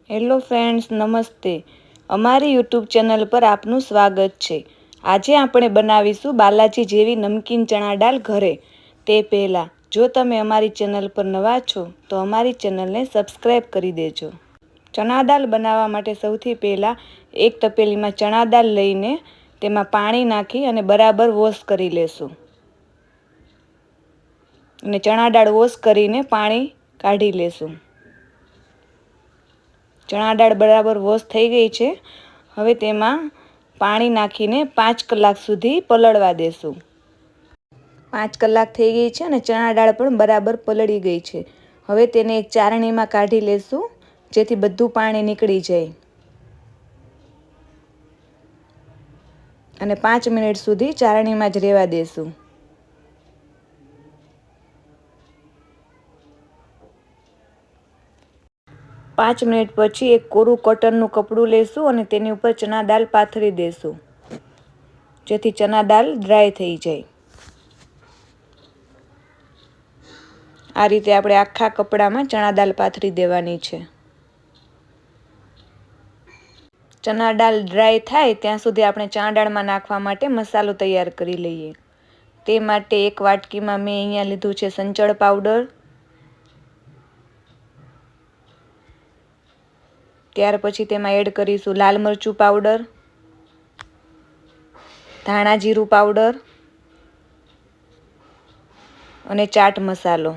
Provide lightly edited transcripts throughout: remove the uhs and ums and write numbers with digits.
Hello friends, નમસ્તે. અમારી YouTube channel પર આપનું સ્વાગત છે. આજે આપણે બનાવીશું બાલાજી જેવી નમકીન ચણા દાળ ઘરે. તે પહેલાં જો તમે અમારી ચેનલ પર નવા છો તો અમારી ચેનલને સબસ્ક્રાઈબ કરી દેજો. ચણા દાળ બનાવવા માટે સૌથી પહેલાં એક તપેલીમાં ચણા દાળ લઈને તેમાં પાણી નાખી અને બરાબર વોશ કરી લેશું. અને ચણા દાળ વોશ કરીને પાણી કાઢી લેશું. ચણા દાળ બરાબર વોશ થઈ ગઈ છે. હવે તેમાં પાણી નાખીને 5 કલાક સુધી પલળવા દેશું. 5 કલાક થઈ ગઈ છે અને ચણા દાળ પણ બરાબર પલળી ગઈ છે. હવે તેને એક ચારણીમાં કાઢી લેશું જેથી બધું પાણી નીકળી જાય. અને 5 મિનિટ સુધી ચારણીમાં જ રહેવા દેશું. પાંચ મિનિટ પછી એક કોરું કોટનનું કપડું લેશું અને તેની ઉપર ચણા દાળ પાથરી દેશું જેથી ચણા દાળ ડ્રાય થઈ જાય. આ રીતે આપણે આખા કપડામાં ચણા દાળ પાથરી દેવાની છે. ચણા દાળ ડ્રાય થાય ત્યાં સુધી આપણે ચણા દાળમાં નાખવા માટે મસાલો તૈયાર કરી લઈએ. તે માટે એક વાટકીમાં મેં અહીંયા લીધું છે સંચળ પાવડર. ત્યાર પછી તેમાં એડ કરીશું લાલ મરચું પાવડર, ધાણા જીરું પાવડર અને ચાટ મસાલો.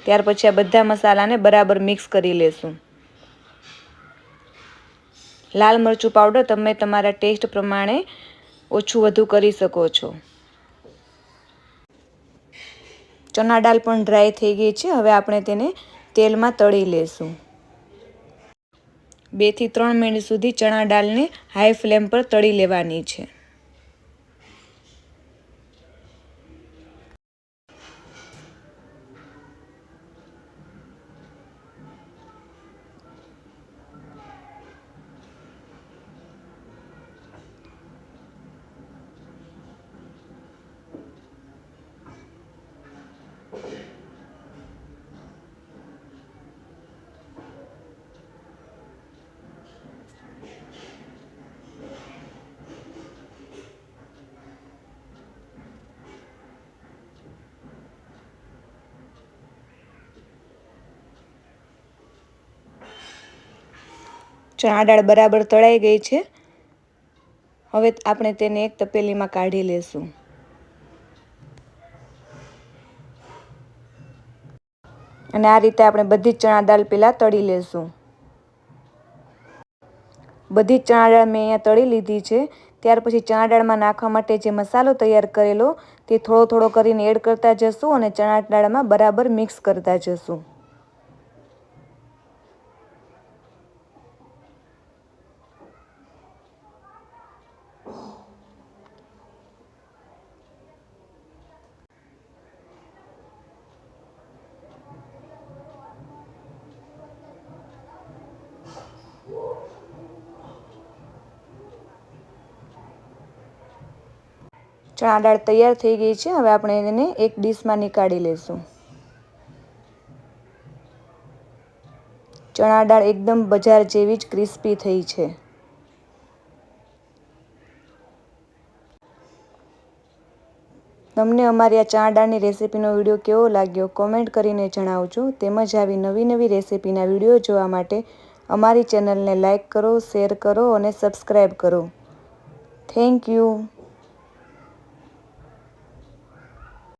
ત્યાર પછી આ બધા મસાલાને બરાબર મિક્સ કરી લેશું. લાલ મરચું પાવડર તમે તમારા ટેસ્ટ પ્રમાણે ઓછું વધુ કરી શકો છો. ચણા દાળ પણ ડ્રાય થઈ ગઈ છે. હવે આપણે તેને તેલમાં તળી લેશું. 2 થી 3 મિનિટ સુધી ચણા દાળને હાઈ ફ્લેમ પર તળી લેવાની છે. ચણા દાળ બરાબર તળાઈ ગઈ છે. હવે આપણે તેને એક તપેલીમાં કાઢી લેશું. અને આ રીતે આપણે બધી જ ચણા દાળ પહેલાં તળી લેશું. બધી જ ચણા દાળ મેં અહીંયા તળી લીધી છે. ત્યાર પછી ચણા દાળમાં નાખવા માટે જે મસાલો તૈયાર કરેલો તે થોડો થોડો કરીને એડ કરતા જશું અને ચણા દાળમાં બરાબર મિક્સ કરતા જશું. ચણા દાળ તૈયાર થઈ ગઈ છે. હવે આપણે એને એક ડીશમાં નીકાળી લેશું. ચણા દાળ એકદમ બજાર જેવી જ ક્રિસ્પી થઈ છે. તમને અમારી આ ચણા દાળની રેસીપીનો વિડીયો કેવો લાગ્યો કોમેન્ટ કરીને જણાવજો. તેમજ આવી નવી નવી રેસીપીના વિડીયો જોવા માટે અમારી ચેનલને લાઈક કરો, શેર કરો અને સબસ્ક્રાઈબ કરો. Thank you.